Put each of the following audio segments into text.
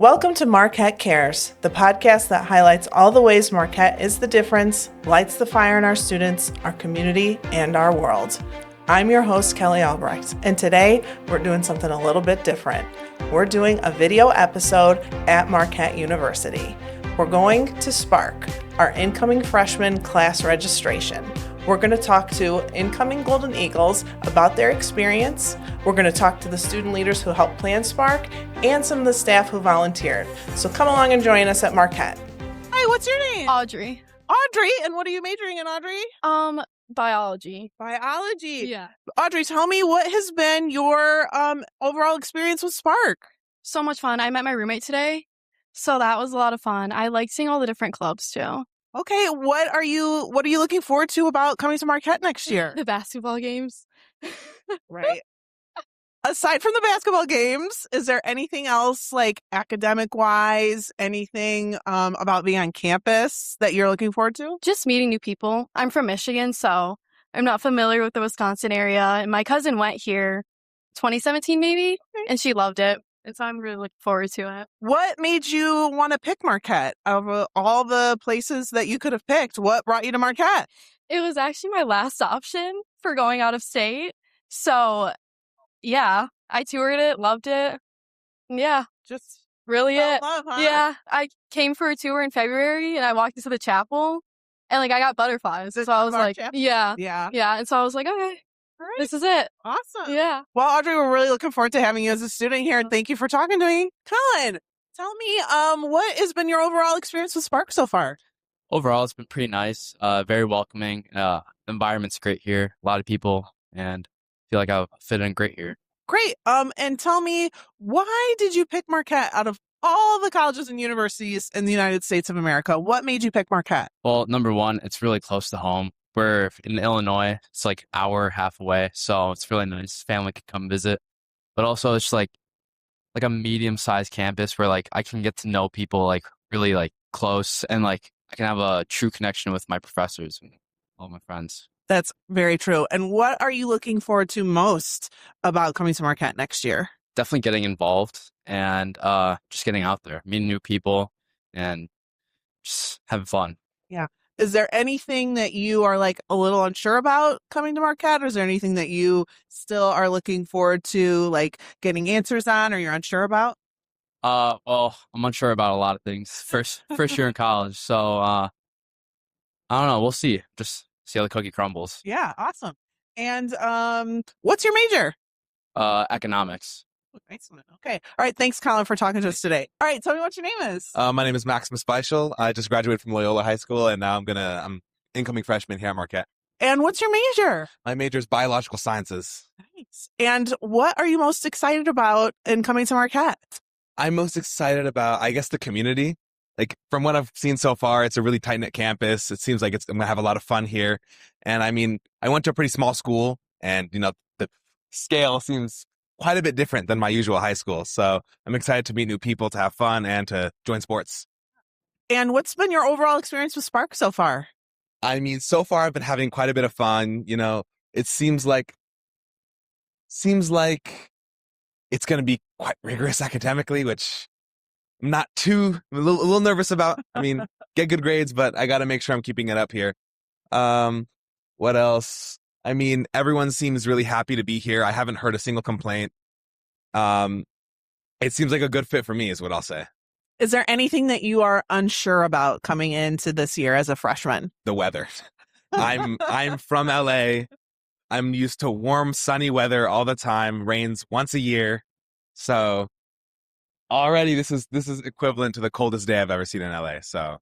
Welcome to Marquette Cares, the podcast that highlights all the ways Marquette is the difference, lights the fire in our students, our community, and our world. I'm your host, Kelly Albrecht, and today we're doing something a little bit different. We're doing a video episode at Marquette University. We're going to Spark, our incoming freshman class registration. We're going to talk to incoming Golden Eagles about their experience. We're going to talk to the student leaders who helped plan Spark and some of the staff who volunteered. So come along and join us at Marquette. Hi, what's your name? Audrey. Audrey, and what are you majoring in, Audrey? Biology. Biology. Yeah. Audrey, tell me, what has been your overall experience with Spark? So much fun. I met my roommate today, so that was a lot of fun. I liked seeing all the different clubs too. Okay, what are you looking forward to about coming to Marquette next year? The basketball games. Right. Aside from the basketball games, is there anything else, like academic-wise, anything about being on campus that you're looking forward to? Just meeting new people. I'm from Michigan, so I'm not familiar with the Wisconsin area. And my cousin went here 2017 maybe, and she loved it. And so I'm really looking forward to it. What made you want to pick Marquette? Out of all the places that you could have picked, what brought you to Marquette? It was actually my last option for going out of state. So, yeah, I toured it, loved it. Yeah, Just really fell in it. love, huh? Yeah, I came for a tour in February and I walked into the chapel and I got butterflies. This So I was is our like, chapel? yeah. Yeah. Yeah. And so I was like, okay, All right. this is it. Awesome. Yeah. Well, Audrey, we're really looking forward to having you as a student here. And thank you for talking to me. Colin, tell me, what has been your overall experience with Spark so far? Overall, it's been pretty nice, very welcoming. The environment's great here, a lot of people, and I feel like I'll fit in great here. Great. And tell me, why did you pick Marquette out of all the colleges and universities in the United States of America? What made you pick Marquette? Well, number one, it's really close to home. We're in Illinois. It's like an hour, half away, so it's really nice. Family can come visit. But also, it's like a medium-sized campus where like I can get to know people like really like close, and like I can have a true connection with my professors and all my friends. That's very true. And what are you looking forward to most about coming to Marquette next year? Definitely getting involved and just getting out there, meeting new people, and just having fun. Yeah. Is there anything that you are like a little unsure about coming to Marquette, or is there anything that you still are looking forward to like getting answers on, or you're unsure about? Well, I'm unsure about a lot of things. First year in college, so I don't know. We'll see. Just see how the cookie crumbles. Yeah, awesome. And what's your major? Economics. Oh, nice one. Okay. All right. Thanks, Colin, for talking to us today. All right. Tell me what your name is. My name is Maximus Feischl. I just graduated from Loyola High School, and now I'm incoming freshman here at Marquette. And what's your major? My major is biological sciences. Nice. And what are you most excited about in coming to Marquette? I'm most excited about, I guess, the community. Like, from what I've seen so far, it's a really tight-knit campus. It seems like I'm going to have a lot of fun here. And I mean, I went to a pretty small school, and, the scale seems quite a bit different than my usual high school. So I'm excited to meet new people, to have fun, and to join sports. And what's been your overall experience with Spark so far? I mean, so far I've been having quite a bit of fun. It seems like it's going to be quite rigorous academically, which I'm not a little nervous about. I mean, get good grades, but I got to make sure I'm keeping it up here. What else? I mean, everyone seems really happy to be here. I haven't heard a single complaint. It seems like a good fit for me is what I'll say. Is there anything that you are unsure about coming into this year as a freshman? The weather. I'm from LA. I'm used to warm, sunny weather all the time. Rains once a year. So already this is equivalent to the coldest day I've ever seen in LA. So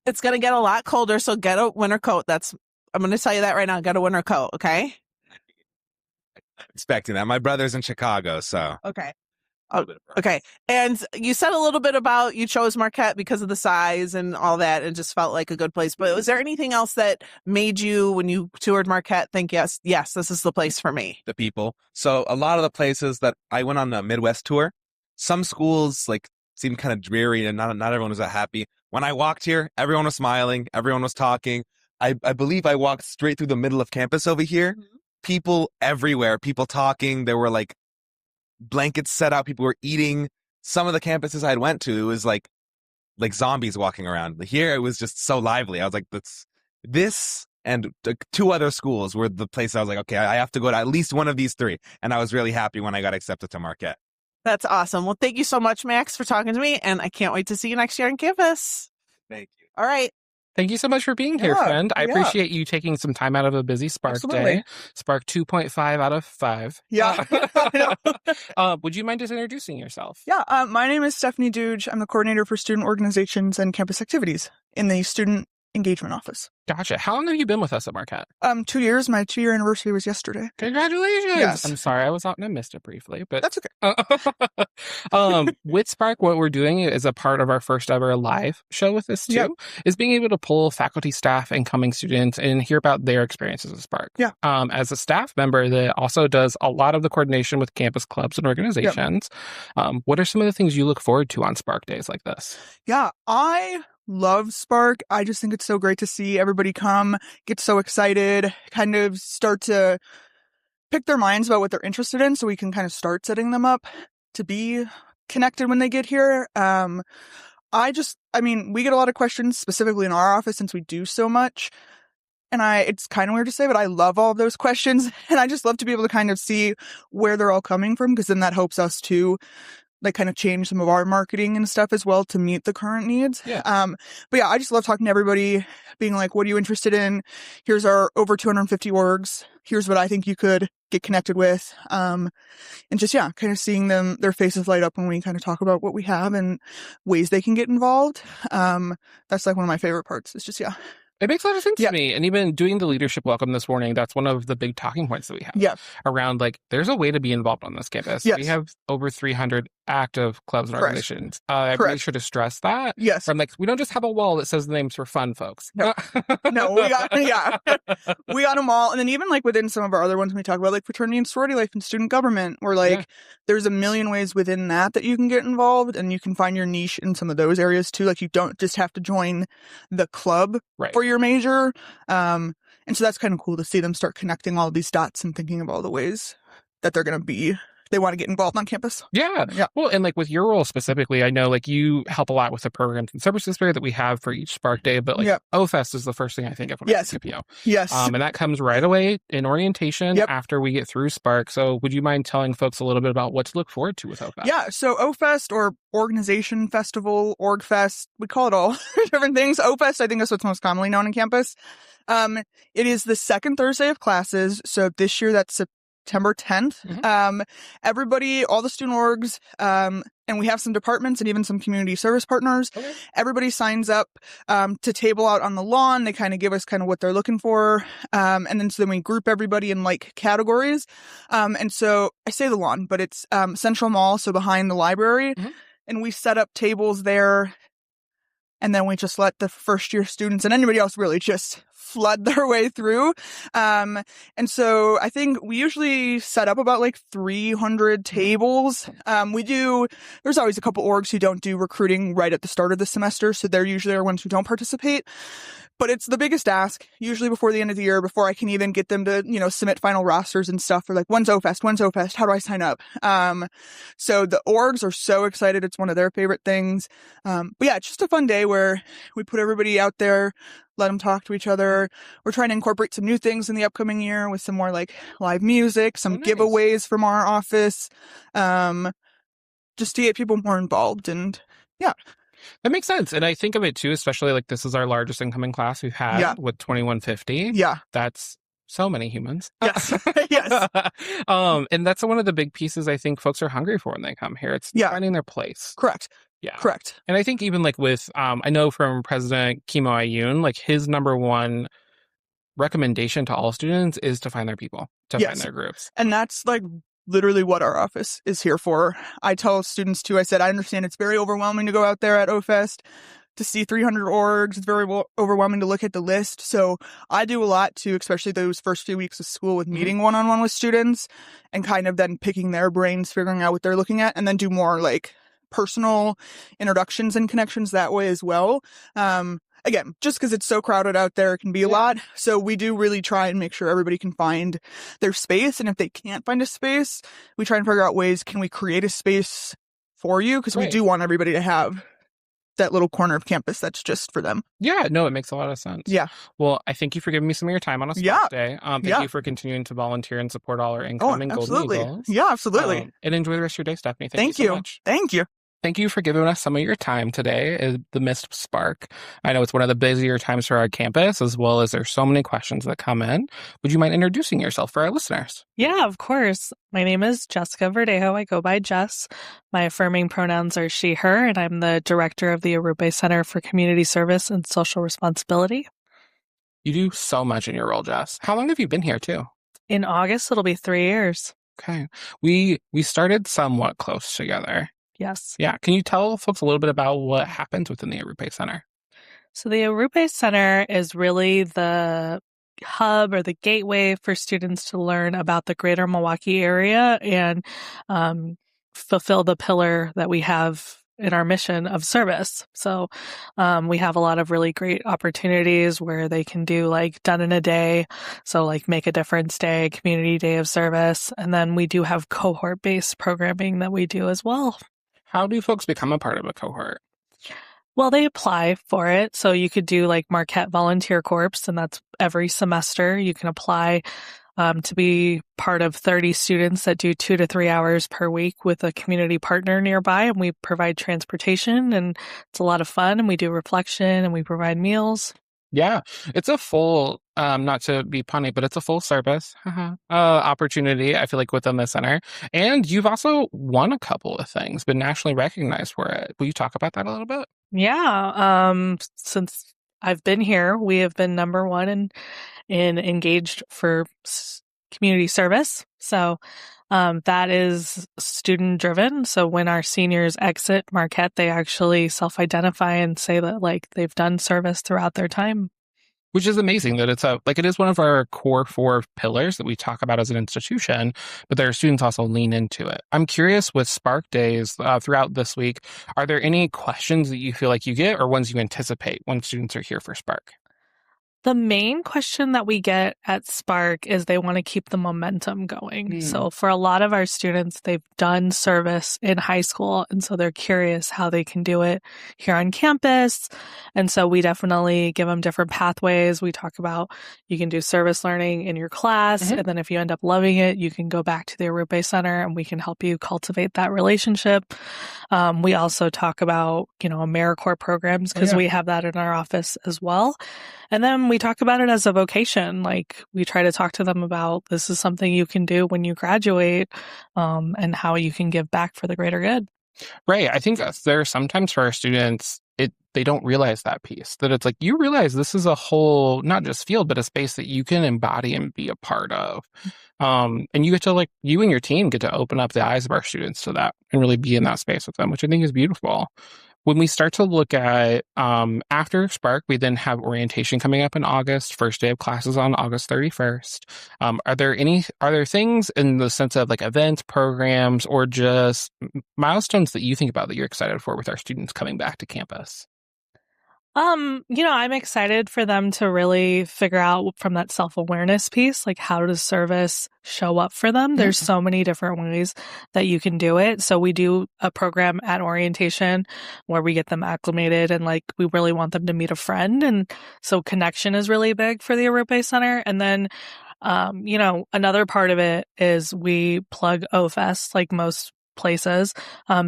it's going to get a lot colder, so get a winter coat. I'm going to tell you that right now. Get a winter coat, okay? Expecting that. My brother's in Chicago, so. Okay. Okay. And you said a little bit about you chose Marquette because of the size and all that, and just felt like a good place. But was there anything else that made you, when you toured Marquette, think, yes, this is the place for me? The people. So a lot of the places that I went on the Midwest tour, some schools seemed kind of dreary and not everyone was that happy. When I walked here, everyone was smiling. Everyone was talking. I believe I walked straight through the middle of campus over here. Mm-hmm. People everywhere, people talking. There were like blankets set out. People were eating. some of the campuses I'd went to, it was like zombies walking around. Here, it was just so lively. I was like, this and 2 other schools were the place I was like, okay, I have to go to at least one of these 3. And I was really happy when I got accepted to Marquette. That's awesome. Well, thank you so much, Max, for talking to me. And I can't wait to see you next year on campus. Thank you. All right. Thank you so much for being here, friend. I yeah. appreciate you taking some time out of a busy Spark Absolutely. day. Spark 2.5 out of 5. Yeah. Would you mind just introducing yourself? Yeah, my name is Stephanie Duge. I'm the coordinator for student organizations and campus activities in the student engagement office. Gotcha. How long have you been with us at Marquette? 2 years. My 2-year anniversary was yesterday. Congratulations. Yes. I'm sorry I was out and I missed it briefly, but That's okay. with Spark, what we're doing is a part of our first ever live show with this too, Yep. is being able to pull faculty, staff, and coming students and hear about their experiences with Spark. Yeah. As a staff member that also does a lot of the coordination with campus clubs and organizations, what are some of the things you look forward to on Spark days like this? Yeah, I love Spark. I just think it's so great to see everybody come, get so excited, kind of start to pick their minds about what they're interested in so we can kind of start setting them up to be connected when they get here. We get a lot of questions specifically in our office since we do so much. And it's kind of weird to say, but I love all of those questions. And I just love to be able to kind of see where they're all coming from, because then that helps us to like kind of change some of our marketing and stuff as well to meet the current needs. Yeah. But yeah, I just love talking to everybody, being like, what are you interested in? Here's our over 250 orgs. Here's what I think you could get connected with. And just, yeah, kind of seeing their faces light up when we kind of talk about what we have and ways they can get involved. That's like one of my favorite parts. It's just, yeah. It makes a lot of sense Yeah. to me. And even doing the leadership welcome this morning, that's one of the big talking points that we have Yeah. around like, there's a way to be involved on this campus. Yes. We have over 300 active clubs and Correct. organizations. I Correct. make sure to stress that. Yes. I'm like, we don't just have a wall that says the names for fun folks. No. No, we got them all. And then even like within some of our other ones, we talk about like fraternity and sorority life and student government, where like there's a million ways within that you can get involved, and you can find your niche in some of those areas too. Like you don't just have to join the club Right. for your major. And so that's kind of cool to see them start connecting all these dots and thinking of all the ways that they want to get involved on campus. Yeah. Yeah. Well, and like with your role specifically, I know like you help a lot with the programs and services fair that we have for each Spark Day, but like Yep. OFest is the first thing I think of when Yes. I think of you. Yes. And that comes right away in orientation Yep. after we get through Spark. So would you mind telling folks a little bit about what to look forward to with OFest? Yeah, so OFest, or Organization Festival, OrgFest, we call it all different things. OFest, I think, is what's most commonly known on campus. It is the second Thursday of classes, so this year that's September 10th. Mm-hmm. Everybody, all the student orgs, and we have some departments and even some community service partners. Okay. Everybody signs up to table out on the lawn. They kind of give us kind of what they're looking for. And then we group everybody in like categories. And so I say the lawn, but it's Central Mall, so behind the library. Mm-hmm. And we set up tables there. And then we just let the first year students and anybody else really just flood their way through. And so I think we usually set up about like 300 tables. There's always a couple orgs who don't do recruiting right at the start of the semester. So they're usually our ones who don't participate. But it's the biggest ask, usually before the end of the year, before I can even get them to, submit final rosters and stuff. They're like, when's OFest? How do I sign up? So the orgs are so excited. It's one of their favorite things. But yeah, it's just a fun day where we put everybody out there, let them talk to each other. We're trying to incorporate some new things in the upcoming year with some more like live music, some nice. giveaways from our office, just to get people more involved. And yeah. That makes sense. And I think of it too, especially like this is our largest incoming class we've had with 2150. Yeah. That's so many humans. Yes. Yes. And that's one of the big pieces I think folks are hungry for when they come here. It's finding their place. Correct. Yeah. Correct. And I think even like with, I know from President Kimo Ayun, like his number one recommendation to all students is to find their people, to find their groups. And that's like literally what our office is here for. I tell students too, I said, I understand it's very overwhelming to go out there at OFest to see 300 orgs. It's very overwhelming to look at the list. So I do a lot too, especially those first few weeks of school with meeting one-on-one with students and kind of then picking their brains, figuring out what they're looking at, and then do more like personal introductions and connections that way as well. Again, just because it's so crowded out there, it can be a lot. So we do really try and make sure everybody can find their space. And if they can't find a space, we try and figure out ways, can we create a space for you, because we Right. do want everybody to have that little corner of campus that's just for them. Yeah, no, it makes a lot of sense. Yeah. Well, I thank you for giving me some of your time on a Yeah. Spark Day. Thank Yeah. you for continuing to volunteer and support all our Oh, incoming Golden absolutely. Eagles. Yeah, absolutely. And enjoy the rest of your day, Stephanie. Thank Thank you so you. much. Thank you. Thank you for giving us some of your time today at the Mist Spark. I know it's one of the busier times for our campus, as well as there's so many questions that come in. Would you mind introducing yourself for our listeners? Yeah, of course. My name is Jessica Verdejo. I go by Jess. My affirming pronouns are she, her, and I'm the director of the Arupe Center for Community Service and Social Responsibility. You do so much in your role, Jess. How long have you been here, too? In August, it'll be 3 years. Okay. We started somewhat close together. Yes. Yeah. Can you tell folks a little bit about what happens within the Arupe Center? So the Arupe Center is really the hub or the gateway for students to learn about the greater Milwaukee area and fulfill the pillar that we have in our mission of service. So we have a lot of really great opportunities where they can do like done in a day. So like make a difference day, community day of service. And then we do have cohort-based programming that we do as well. How do folks become a part of a cohort? Well, they apply for it. So you could do like Marquette Volunteer Corps, and that's every semester. You can apply to be part of 30 students that do 2 to 3 hours per week with a community partner nearby. And we provide transportation, and it's a lot of fun. And we do reflection, and we provide meals. Yeah, it's a full, not to be punny, but it's a full service opportunity, I feel like, within the center. And you've also won a couple of things, been nationally recognized for it. Will you talk about that a little bit? Yeah. Since I've been here, we have been number one in engaged for community service. So that is student driven. So when our seniors exit Marquette, they actually self-identify and say that like they've done service throughout their time. Which is amazing that it is one of our core 4 pillars that we talk about as an institution, but their students also lean into it. I'm curious, with Spark Days throughout this week, are there any questions that you feel like you get or ones you anticipate when students are here for Spark? The main question that we get at Spark is they want to keep the momentum going. So for a lot of our students, they've done service in high school, and so they're curious how they can do it here on campus. And so we definitely give them different pathways. We talk about you can do service learning in your class, and then if you end up loving it, you can go back to the Arupe Center, and we can help you cultivate that relationship. We also talk about, AmeriCorps programs because we have that in our office as well. And then we talk about it as a vocation. Like we try to talk to them about this is something you can do when you graduate, and how you can give back for the greater good. Right. I think there are sometimes for our students, they don't realize that piece, that it's like, you realize this is a whole, not just field, but a space that you can embody and be a part of. And you get to you and your team get to open up the eyes of our students to that and really be in that space with them, which I think is beautiful. When we start to look at after Spark, we then have orientation coming up in August. First day of classes on August 31st. Are there things in the sense of like events, programs, or just milestones that you think about that you're excited for with our students coming back to campus? I'm excited for them to really figure out from that self-awareness piece, like how does service show up for them? There's so many different ways that you can do it. So we do a program at orientation where we get them acclimated and we really want them to meet a friend. And so connection is really big for the Arupe Center. And then, another part of it is we plug OFest like most places,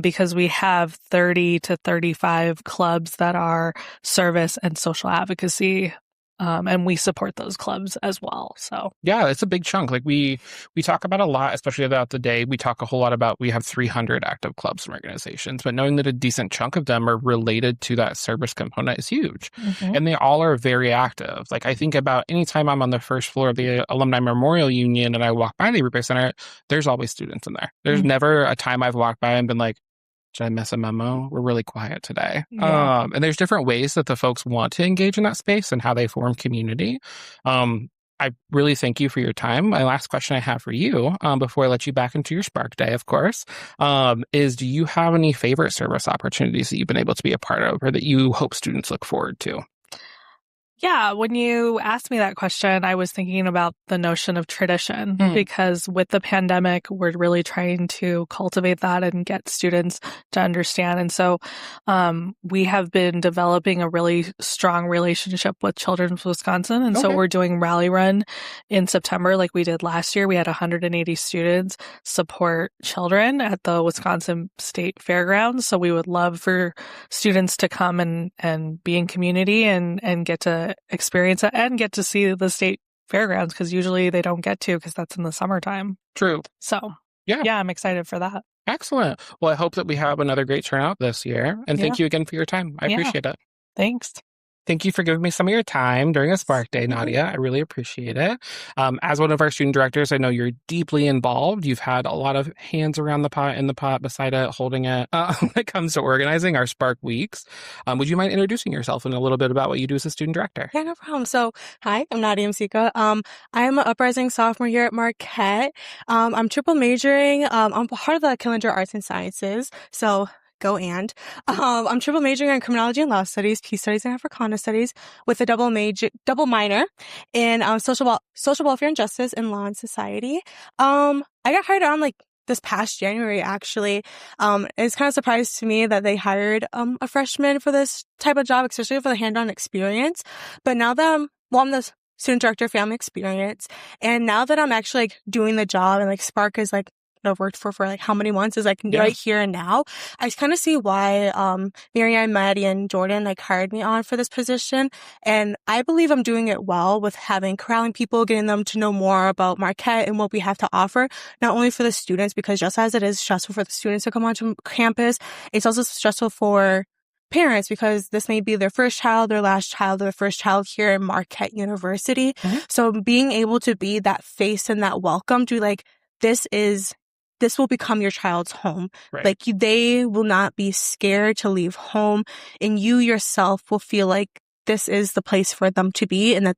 because we have 30 to 35 clubs that are service and social advocacy, and we support those clubs as well. So yeah, it's a big chunk. Like we talk about a lot, especially throughout the day. We talk a whole lot about, we have 300 active clubs and organizations, but knowing that a decent chunk of them are related to that service component is huge. And they all are very active. Like I think about anytime I'm on the first floor of the Alumni Memorial Union and I walk by the Arupe Center, there's always students in there. There's never a time I've walked by and been like, did I miss a memo? We're really quiet today. Yeah. And there's different ways that the folks want to engage in that space and how they form community. I really thank you for your time. My last question I have for you, before I let you back into your Spark Day, of course, is do you have any favorite service opportunities that you've been able to be a part of or that you hope students look forward to? Yeah, when you asked me that question, I was thinking about the notion of tradition because with the pandemic, we're really trying to cultivate that and get students to understand. And so we have been developing a really strong relationship with Children's Wisconsin. And so we're doing Rally Run in September like we did last year. We had 180 students support children at the Wisconsin State Fairgrounds. So we would love for students to come and be in community and get to experience it and get to see the state fairgrounds because usually they don't get to because that's in the summertime. True. So yeah, I'm excited for that. Excellent. Well, I hope that we have another great turnout this year. And thank you again for your time. I appreciate it. Thanks. Thank you for giving me some of your time during a Spark Day, Nadiah. I really appreciate it. As one of our student directors, I know you're deeply involved. You've had a lot of hands around the pot, in the pot, beside it, holding it when it comes to organizing our Spark Weeks. Would you mind introducing yourself and a little bit about what you do as a student director? Yeah, no problem. So, hi, I'm Nadiah Msika. I am an uprising sophomore here at Marquette. I'm triple majoring. I'm part of the calendar arts and sciences. So, go and. I'm triple majoring in criminology and law studies, peace studies, and Africana studies with a double minor in social welfare and justice and law and society. I got hired on this past January, actually. It's kind of a surprise to me that they hired a freshman for this type of job, especially for the hands-on experience. But now that I'm the student director of family experience, and now that I'm actually doing the job and Spark is I've worked for how many months is right here and now. I kind of see why Marianne, Maddie, and Jordan hired me on for this position, and I believe I'm doing it well with corralling people, getting them to know more about Marquette and what we have to offer, not only for the students, because just as it is stressful for the students to come onto campus, it's also stressful for parents because this may be their first child, their last child, or their first child here at Marquette University. So being able to be that face and that welcome to this will become your child's home. Right. They will not be scared to leave home, and you yourself will feel like this is the place for them to be, and that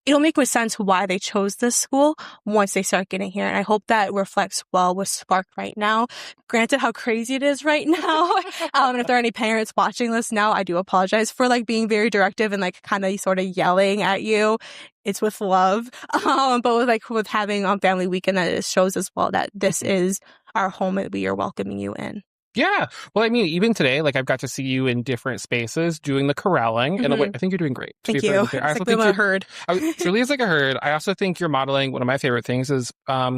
it'll make more sense why they chose this school once they start getting here. And I hope that reflects well with Spark right now. Granted how crazy it is right now. And if there are any parents watching this now, I do apologize for being very directive and kind of sort of yelling at you. It's with love. But with having family weekend, that it shows as well that this is our home and we are welcoming you in. Yeah. Well, I mean, even today, I've got to see you in different spaces doing the corralling. And I think you're doing great. Thank you. I also think a herd. It truly is like a herd. I also think you're modeling one of my favorite things is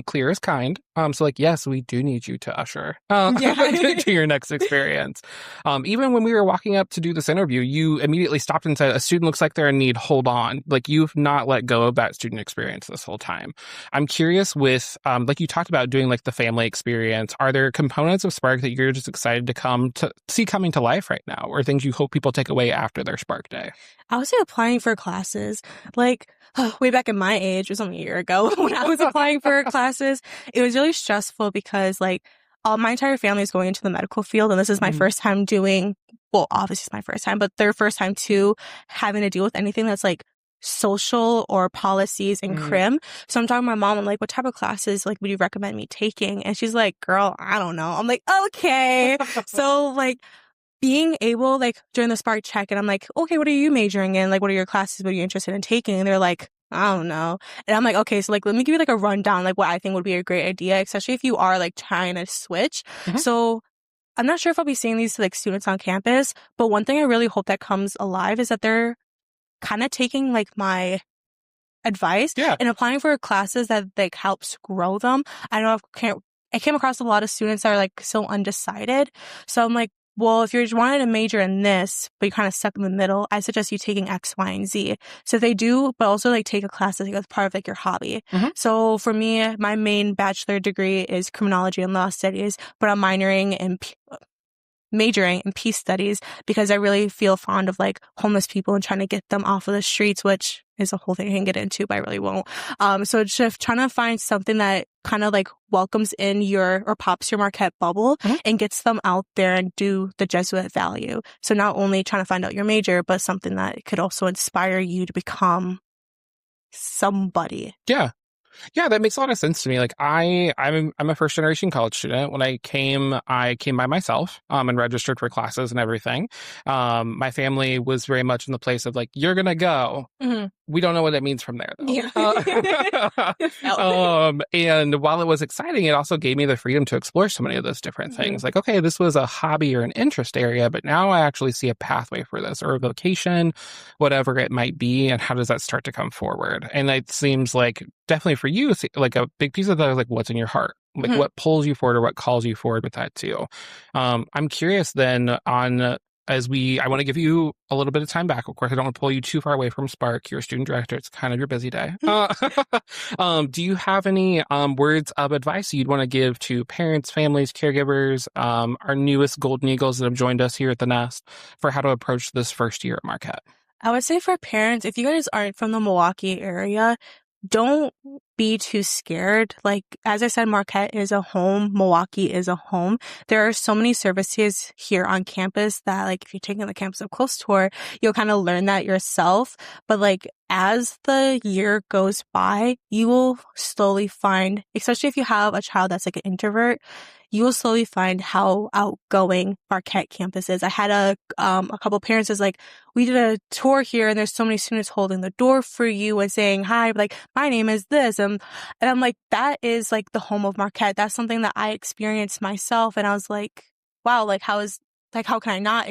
clear is kind. So yes, we do need you to usher to your next experience. Even when we were walking up to do this interview, you immediately stopped and said, a student looks like they're in need. Hold on. You've not let go of that student experience this whole time. I'm curious with, you talked about doing the family experience. Are there components of Spark that you're just excited to see coming to life right now, or things you hope people take away after their Spark Day? I was applying for classes way back in my age, it was only a year ago when I was applying for classes. It was really stressful because all my entire family is going into the medical field, and this is my first time obviously it's my first time, but their first time too having to deal with anything that's social or policies and crim. So I'm talking to my mom, I'm what type of classes would you recommend me taking? And she's like, girl, I don't know. I'm okay. So being able during the Spark check, and I'm okay, what are you majoring in? What are your classes? What are you interested in taking? And they're I don't know. And I'm okay, so let me give you a rundown what I think would be a great idea, especially if you are trying to switch. So I'm not sure if I'll be saying these to students on campus, but one thing I really hope that comes alive is that they're kind of taking my advice and applying for classes that helps grow them. I know I came across a lot of students that are so undecided. So I'm well, if you're wanting to major in this, but you're kind of stuck in the middle, I suggest you taking X, Y, and Z. So they do, but also take a class that's part of your hobby. So for me, my main bachelor degree is criminology and law studies, but I'm majoring in peace studies because I really feel fond of homeless people and trying to get them off of the streets, which is a whole thing I can get into, but I really won't. So just trying to find something that kind of welcomes in or pops your Marquette bubble and gets them out there and do the Jesuit value. So not only trying to find out your major, but something that could also inspire you to become somebody. Yeah. Yeah, that makes a lot of sense to me. Like I'm a first generation college student. When I came by myself and registered for classes and everything. My family was very much in the place of like, you're gonna go. Mm-hmm. We don't know what that means from there, though. Yeah. And while it was exciting, it also gave me the freedom to explore so many of those different things. Like, okay, this was a hobby or an interest area, but now I actually see a pathway for this or a vocation, whatever it might be. And how does that start to come forward? And it seems like definitely for you, like a big piece of that is like what's in your heart. Like what pulls you forward or what calls you forward with that too. I'm curious then on I want to give you a little bit of time back. Of course, I don't want to pull you too far away from Spark. You're a student director. It's kind of your busy day. Do you have any words of advice you'd want to give to parents, families, caregivers, our newest Golden Eagles that have joined us here at the Nest for how to approach this first year at Marquette? I would say for parents, if you guys aren't from the Milwaukee area, don't be too scared. Like, as I said, Marquette is a home. Milwaukee is a home. There are so many services here on campus that, like, if you're taking the campus up close tour, you'll kind of learn that yourself. But, like, as the year goes by, you will slowly find, especially if you have a child that's like an introvert, you will slowly find how outgoing Marquette campus is. I had a couple parents is like, we did a tour here and there's so many students holding the door for you and saying hi, like, my name is this. And I'm like, that is like the home of Marquette. That's something that I experienced myself. And I was like, wow, like, how can I not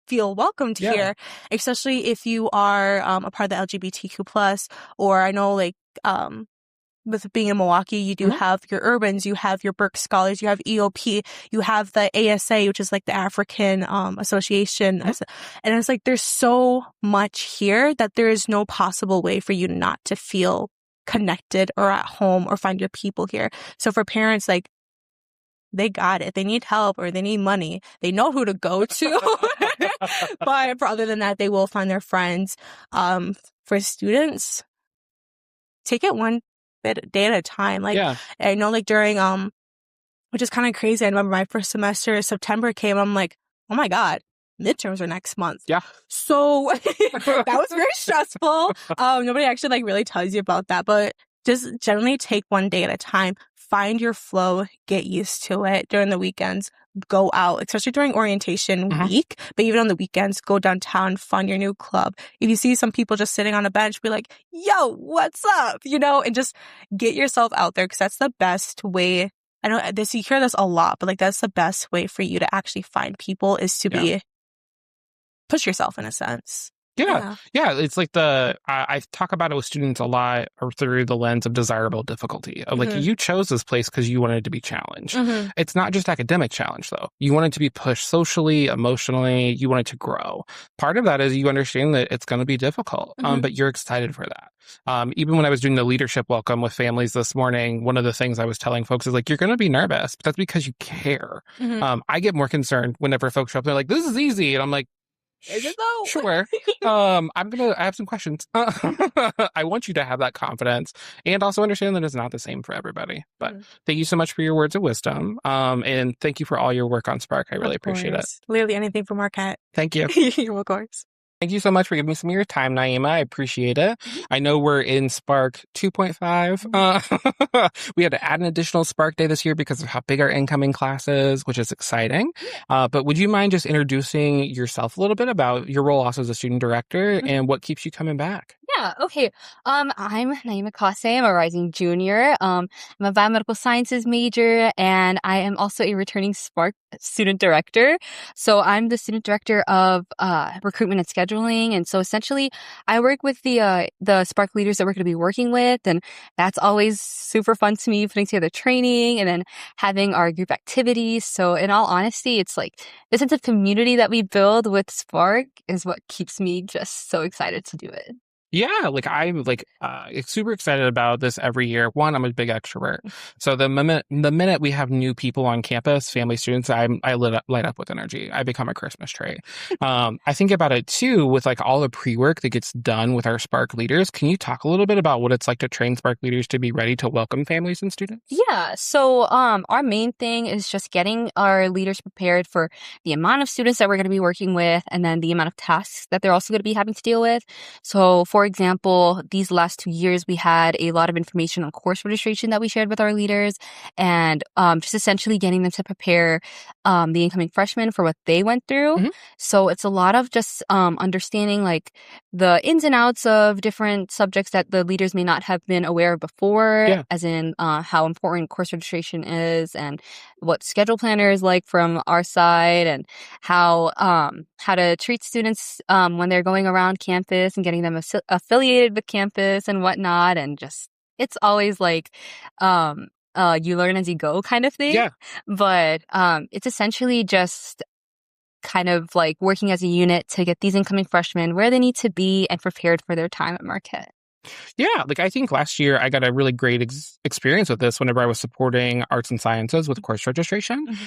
feel welcomed here? Especially if you are a part of the LGBTQ plus, or I know like, with being in Milwaukee, you do have your Urbans, you have your Berk Scholars, you have EOP, you have the ASA, which is like the African Association. And it's like, there's so much here that there is no possible way for you not to feel connected or at home or find your people here. So for parents, like, they got it. They need help or they need money. They know who to go to. But for other than that, they will find their friends. For students, take it one day at a time. Like, I know, like, during which is kind of crazy. I remember my first semester, September came, I'm like, oh my God, midterms are next month. So that was very stressful. Nobody actually like really tells you about that, but just generally take one day at a time. Find your flow, get used to it. During the weekends, go out, especially during orientation week. But even on the weekends, go downtown, find your new club. If you see some people just sitting on a bench, be like, yo, what's up? You know, and just get yourself out there, because that's the best way. I know you hear this a lot, but like, that's the best way for you to actually find people, is to be push yourself in a sense. Yeah. It's like I talk about it with students a lot, or through the lens of desirable difficulty. Of like, you chose this place because you wanted to be challenged. It's not just academic challenge, though. You wanted to be pushed socially, emotionally. You wanted to grow. Part of that is you understand that it's going to be difficult, but you're excited for that. Even when I was doing the leadership welcome with families this morning, one of the things I was telling folks is like, you're going to be nervous, but that's because you care. I get more concerned whenever folks show up. They're like, this is easy. And I'm like, is it though? Sure. I have some questions. I want you to have that confidence and also understand that it's not the same for everybody. But thank you so much for your words of wisdom. And thank you for all your work on Spark. I really appreciate it. Literally anything from Marquette. Thank you. You're of course. Thank you so much for giving me some of your time, Nyima. I appreciate it. I know we're in Spark 2.5. We had to add an additional Spark day this year because of how big our incoming class is, which is exciting. But would you mind just introducing yourself a little bit about your role also as a student director and what keeps you coming back? Yeah, okay. I'm Nyima Kase. I'm a rising junior. I'm a biomedical sciences major, and I am also a returning Spark student director. So I'm the student director of recruitment and scheduling. And so essentially, I work with the Spark leaders that we're going to be working with, and that's always super fun to me, putting together training and then having our group activities. So in all honesty, it's like the sense of community that we build with Spark is what keeps me just so excited to do it. Yeah, like I'm like super excited about this every year. One, I'm a big extrovert, so the minute we have new people on campus, family students, I light up with energy. I become a Christmas tree. I think about it too with like all the pre-work that gets done with our Spark leaders. Can you talk a little bit about what it's like to train Spark leaders to be ready to welcome families and students? Yeah, so our main thing is just getting our leaders prepared for the amount of students that we're going to be working with, and then the amount of tasks that they're also going to be having to deal with. So for for example, these last 2 years, we had a lot of information on course registration that we shared with our leaders, and just essentially getting them to prepare the incoming freshmen for what they went through. Mhm. So it's a lot of just understanding like the ins and outs of different subjects that the leaders may not have been aware of before, Yeah. as in how important course registration is and what schedule planner is like from our side, and how to treat students when they're going around campus and getting them affiliated with campus and whatnot. And just, it's always like you learn as you go kind of thing. Yeah. But it's essentially just kind of like working as a unit to get these incoming freshmen where they need to be and prepared for their time at Marquette. Yeah, like I think last year I got a really great experience with this whenever I was supporting arts and sciences with course registration.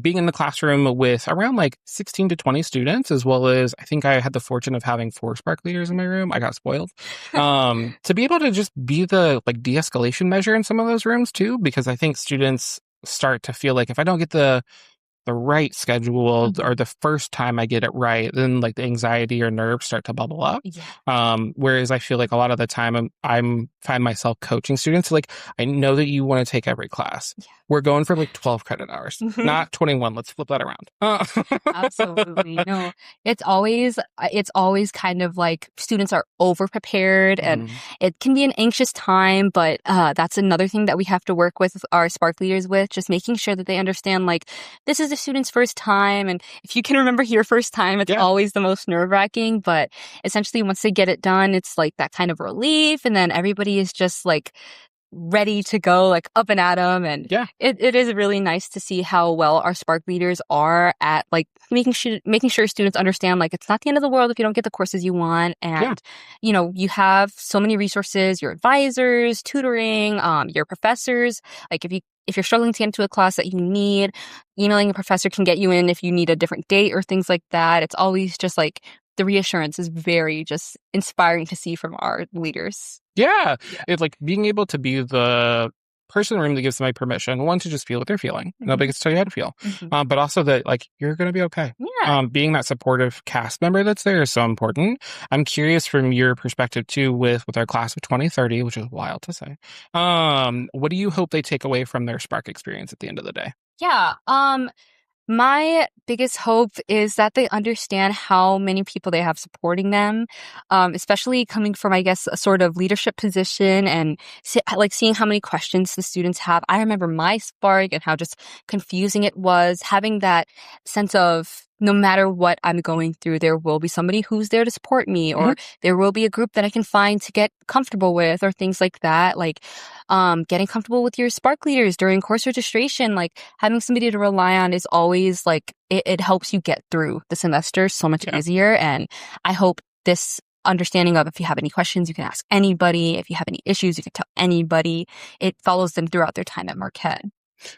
Being in the classroom with around like 16 to 20 students, as well as I think I had the fortune of having 4 Spark leaders in my room. I got spoiled. To be able to just be the like de-escalation measure in some of those rooms too, because I think students start to feel like if I don't get the right schedule or the first time I get it right, then like the anxiety or nerves start to bubble up. Whereas I feel like a lot of the time I'm find myself coaching students like, I know that you want to take every class. We're going for like 12 credit hours, not 21. Let's flip that around. Absolutely. No, it's always kind of like students are over prepared, and it can be an anxious time, but that's another thing that we have to work with our Spark leaders with, just making sure that they understand like this is the student's first time, and if you can remember your first time, it's always the most nerve-wracking, but essentially once they get it done, it's like that kind of relief, and then everybody is just like ready to go, like up and at 'em. And it is really nice to see how well our Spark leaders are at like making sure students understand like it's not the end of the world if you don't get the courses you want. And you know, you have so many resources, your advisors, tutoring, your professors. Like if you're struggling to get into a class that you need, emailing a professor can get you in if you need a different date or things like that. It's always just like the reassurance is very just inspiring to see from our leaders. Yeah. It's like being able to be the person in the room that gives them permission, one, to just feel what they're feeling. Nobody gets to tell you how to feel. But also that like, you're going to be okay. Being that supportive cast member that's there is so important. I'm curious from your perspective too, with our class of 2030, which is wild to say. What do you hope they take away from their Spark experience at the end of the day? Yeah. My biggest hope is that they understand how many people they have supporting them, especially coming from, I guess, a sort of leadership position, and like seeing how many questions the students have. I remember my Spark and how just confusing it was, having that sense of no matter what I'm going through, there will be somebody who's there to support me, or there will be a group that I can find to get comfortable with, or things like that. Like getting comfortable with your Spark leaders during course registration, like having somebody to rely on is always like, it helps you get through the semester so much easier. And I hope this understanding of if you have any questions, you can ask anybody. If you have any issues, you can tell anybody. It follows them throughout their time at Marquette.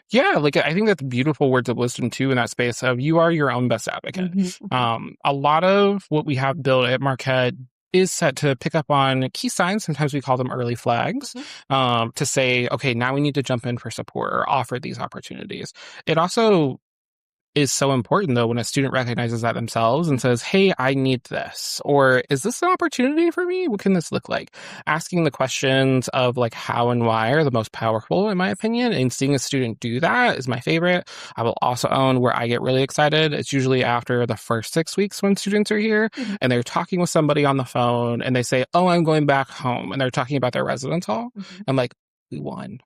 Yeah, like I think that's beautiful words of wisdom too in that space of you are your own best advocate. A lot of what we have built at Marquette is set to pick up on key signs. Sometimes we call them early flags, to say, okay, now we need to jump in for support or offer these opportunities. It also is so important though when a student recognizes that themselves and says, hey, I need this, or is this an opportunity for me? What can this look like? Asking the questions of like how and why are the most powerful in my opinion, and seeing a student do that is my favorite. I will also own where I get really excited. It's usually after the first 6 weeks when students are here and they're talking with somebody on the phone and they say, oh, I'm going back home, and they're talking about their residence hall. I'm like, we won.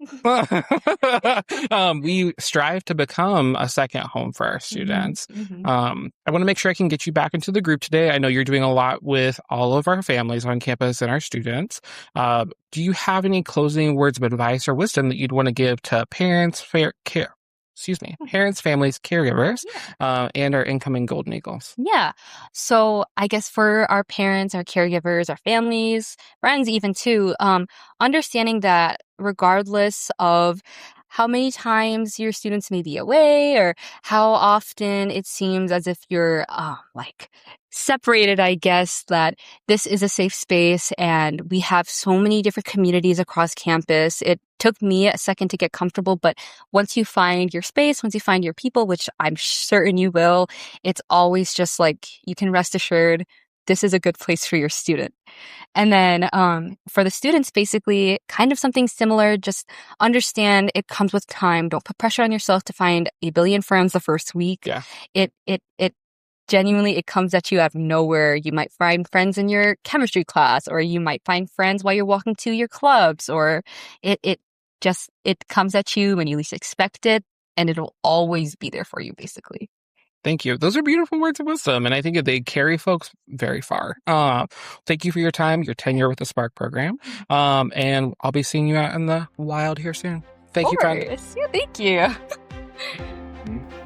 We strive to become a second home for our students. I want to make sure I can get you back into the group today. I know you're doing a lot with all of our families on campus and our students. Do you have any closing words of advice or wisdom that you'd want to give to parents, parents, families, caregivers, and our incoming Golden Eagles? Yeah. So I guess for our parents, our caregivers, our families, friends even too, understanding that regardless of how many times your students may be away or how often it seems as if you're like separated, I guess, that this is a safe space and we have so many different communities across campus. It took me a second to get comfortable, but once you find your space, once you find your people, which I'm certain you will, it's always just like you can rest assured this is a good place for your student. And then for the students, basically kind of something similar, just understand it comes with time. Don't put pressure on yourself to find a billion friends the first week. Yeah. It genuinely, it comes at you out of nowhere. You might find friends in your chemistry class, or you might find friends while you're walking to your clubs, or it comes at you when you least expect it, and it'll always be there for you, basically. Thank you. Those are beautiful words of wisdom, and I think that they carry folks very far. Thank you for your time, your tenure with the Spark program, and I'll be seeing you out in the wild here soon. Thank you, friend. Yeah, thank you.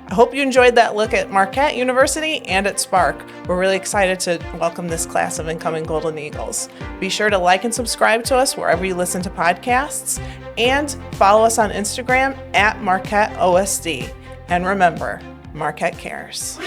I hope you enjoyed that look at Marquette University and at Spark. We're really excited to welcome this class of incoming Golden Eagles. Be sure to like and subscribe to us wherever you listen to podcasts, and follow us on Instagram at Marquette OSD. And remember, Marquette cares.